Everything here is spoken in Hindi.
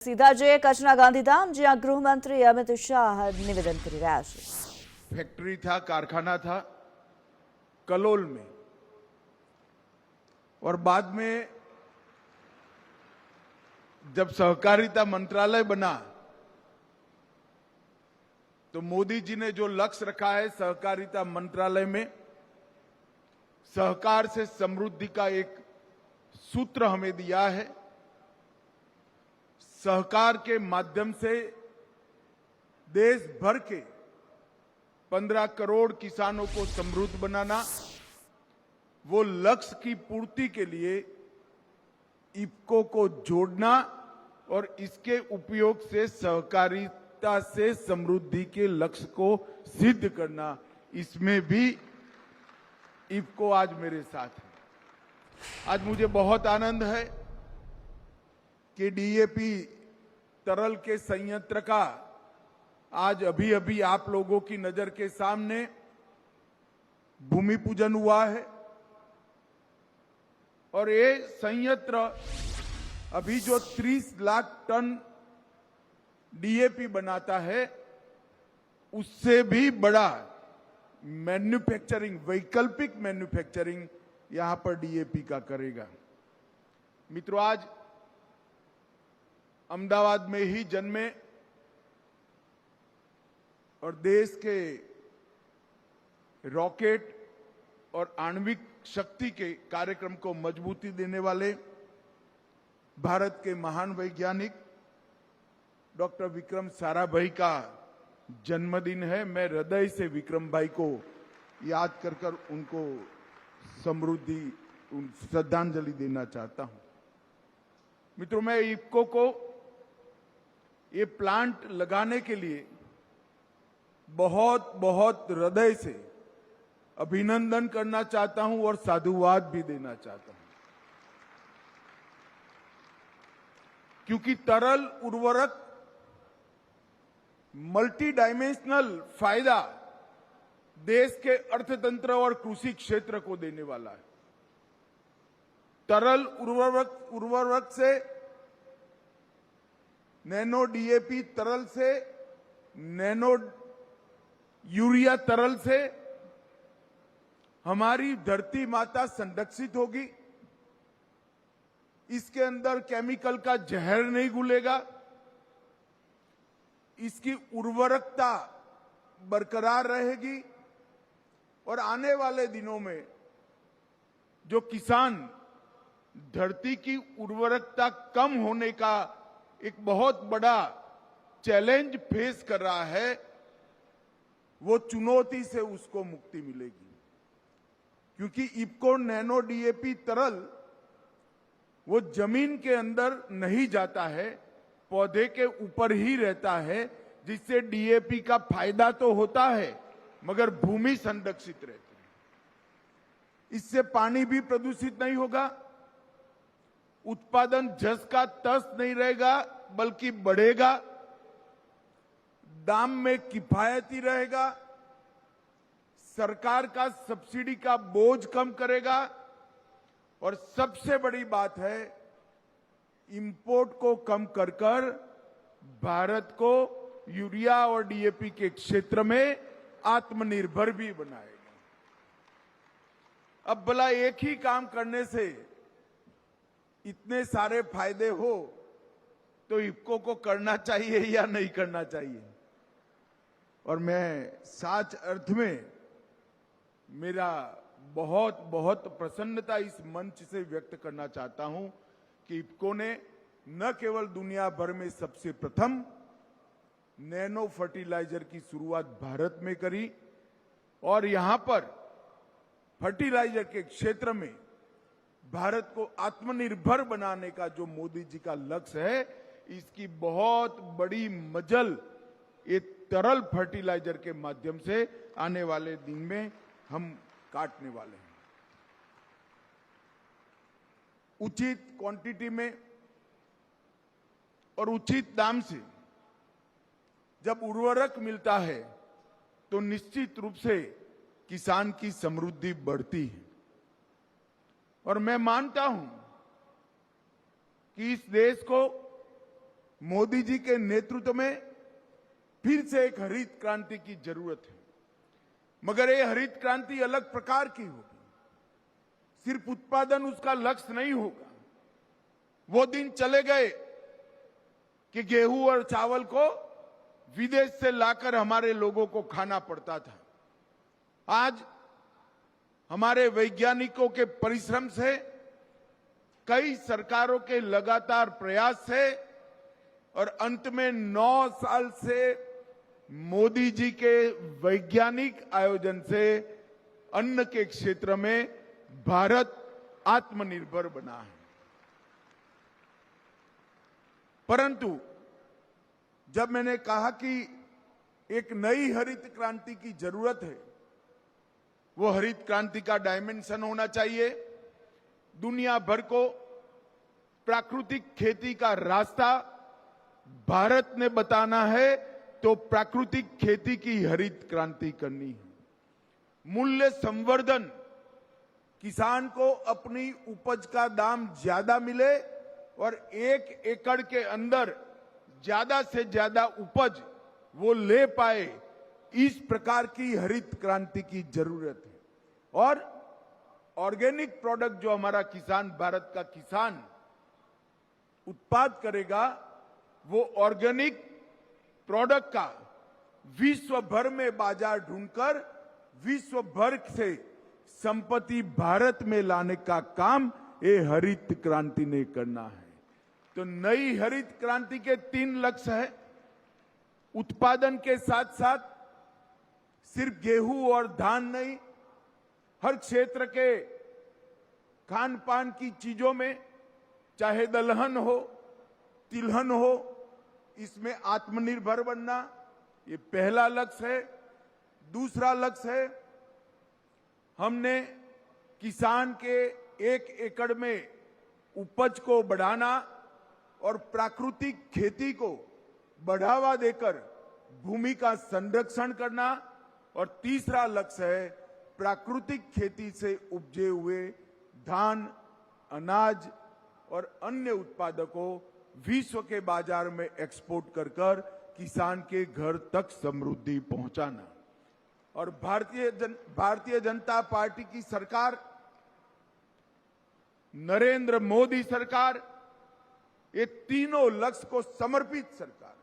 सीधा जઈએ कच्छના ગાંધીધામ, જ્યાં ગૃહમંત્રી અમિત શાહ નિવેદન કરી રહ્યા છે। फैक्ट्री था, कारखाना था कलोल में, और बाद में जब सहकारिता मंत्रालय बना तो मोदी जी ने जो लक्ष्य रखा है सहकारिता मंत्रालय में, सहकार से समृद्धि का एक सूत्र हमें दिया है। सहकार के माध्यम से देश भर के 15 करोड़ किसानों को समृद्ध बनाना, वो लक्ष्य की पूर्ति के लिए इफ्को को जोड़ना और इसके उपयोग से सहकारिता से समृद्धि के लक्ष्य को सिद्ध करना, इसमें भी इफ्को आज मेरे साथ है। आज मुझे बहुत आनंद है कि डीएपी तरल के संयंत्र का आज अभी अभी आप लोगों की नजर के सामने भूमि पूजन हुआ है, और ये संयंत्र अभी जो 30 लाख टन डीएपी बनाता है उससे भी बड़ा मैन्युफैक्चरिंग, वैकल्पिक मैन्युफैक्चरिंग यहां पर डीएपी का करेगा। मित्रों, आज अहमदाबाद में ही जन्मे और देश के रॉकेट और आणविक शक्ति के कार्यक्रम को मजबूती देने वाले भारत के महान वैज्ञानिक डॉक्टर विक्रम साराभाई का जन्मदिन है। मैं हृदय से विक्रम भाई को याद कर उनको समृद्धि, श्रद्धांजलि देना चाहता हूं। मित्रों, मैं इफ्को को ये प्लांट लगाने के लिए बहुत बहुत हृदय से अभिनंदन करना चाहता हूं और साधुवाद भी देना चाहता हूं, क्योंकि तरल उर्वरक मल्टी डायमेंशनल फायदा देश के अर्थतंत्र और कृषि क्षेत्र को देने वाला है। तरल उर्वरक से, नैनो डीएपी तरल से, नैनो यूरिया तरल से हमारी धरती माता संरक्षित होगी। इसके अंदर केमिकल का जहर नहीं घुलेगा, इसकी उर्वरकता बरकरार रहेगी, और आने वाले दिनों में जो किसान धरती की उर्वरकता कम होने का एक बहुत बड़ा चैलेंज फेस कर रहा है, वो चुनौती से उसको मुक्ति मिलेगी। क्योंकि इफ्को नैनो डीएपी तरल वो जमीन के अंदर नहीं जाता है, पौधे के ऊपर ही रहता है, जिससे डीएपी का फायदा तो होता है मगर भूमि संरक्षित रहती है। इससे पानी भी प्रदूषित नहीं होगा, उत्पादन जस का तस नहीं रहेगा बल्कि बढ़ेगा, दाम में किफायती रहेगा, सरकार का सब्सिडी का बोझ कम करेगा, और सबसे बड़ी बात है इंपोर्ट को कम कर भारत को यूरिया और डीएपी के क्षेत्र में आत्मनिर्भर भी बनाएगा। अब भला एक ही काम करने से इतने सारे फायदे हो तो इफ्को को करना चाहिए या नहीं करना चाहिए? और मैं सच अर्थ में मेरा बहुत बहुत प्रसन्नता इस मंच से व्यक्त करना चाहता हूं कि इफ्को ने न केवल दुनिया भर में सबसे प्रथम नैनो फर्टिलाइजर की शुरुआत भारत में करी, और यहां पर फर्टिलाइजर के क्षेत्र में भारत को आत्मनिर्भर बनाने का जो मोदी जी का लक्ष्य है, इसकी बहुत बड़ी मजल ये तरल फर्टिलाइजर के माध्यम से आने वाले दिन में हम काटने वाले हैं। उचित क्वांटिटी में और उचित दाम से जब उर्वरक मिलता है तो निश्चित रूप से किसान की समृद्धि बढ़ती है। और मैं मानता हूं कि इस देश को मोदी जी के नेतृत्व में फिर से एक हरित क्रांति की जरूरत है, मगर ये हरित क्रांति अलग प्रकार की होगी। सिर्फ उत्पादन उसका लक्ष्य नहीं होगा। वो दिन चले गए कि गेहूं और चावल को विदेश से लाकर हमारे लोगों को खाना पड़ता था। आज हमारे वैज्ञानिकों के परिश्रम से, कई सरकारों के लगातार प्रयास से और अंत में 9 साल से मोदी जी के वैज्ञानिक आयोजन से अन्न के क्षेत्र में भारत आत्मनिर्भर बना है। परंतु जब मैंने कहा कि एक नई हरित क्रांति की जरूरत है, वो हरित क्रांति का डायमेंशन होना चाहिए। दुनिया भर को प्राकृतिक खेती का रास्ता भारत ने बताना है, तो प्राकृतिक खेती की हरित क्रांति करनी है। मूल्य संवर्धन, किसान को अपनी उपज का दाम ज्यादा मिले और 1 एकड़ के अंदर ज्यादा से ज्यादा उपज वो ले पाए, इस प्रकार की हरित क्रांति की जरूरत है। और ऑर्गेनिक प्रोडक्ट जो हमारा किसान, भारत का किसान उत्पाद करेगा, वो ऑर्गेनिक प्रोडक्ट का विश्व भर में बाजार ढूंढकर विश्व भर से संपत्ति भारत में लाने का काम ये हरित क्रांति ने करना है। तो नई हरित क्रांति के 3 लक्ष्य हैं। उत्पादन के साथ साथ सिर्फ गेहूं और धान नहीं, हर क्षेत्र के खान पान की चीजों में, चाहे दलहन हो, तिलहन हो, इसमें आत्मनिर्भर बनना, ये पहला लक्ष्य है। दूसरा लक्ष्य है, हमने किसान के 1 एकड़ में उपज को बढ़ाना और प्राकृतिक खेती को बढ़ावा देकर भूमि का संरक्षण करना। और तीसरा लक्ष्य है, प्राकृतिक खेती से उपजे हुए धान, अनाज और अन्य उत्पादों को विश्व के बाजार में एक्सपोर्ट कर किसान के घर तक समृद्धि पहुंचाना। और भारतीय जनता पार्टी की सरकार, नरेंद्र मोदी सरकार, ये तीनों लक्ष्य को समर्पित सरकार।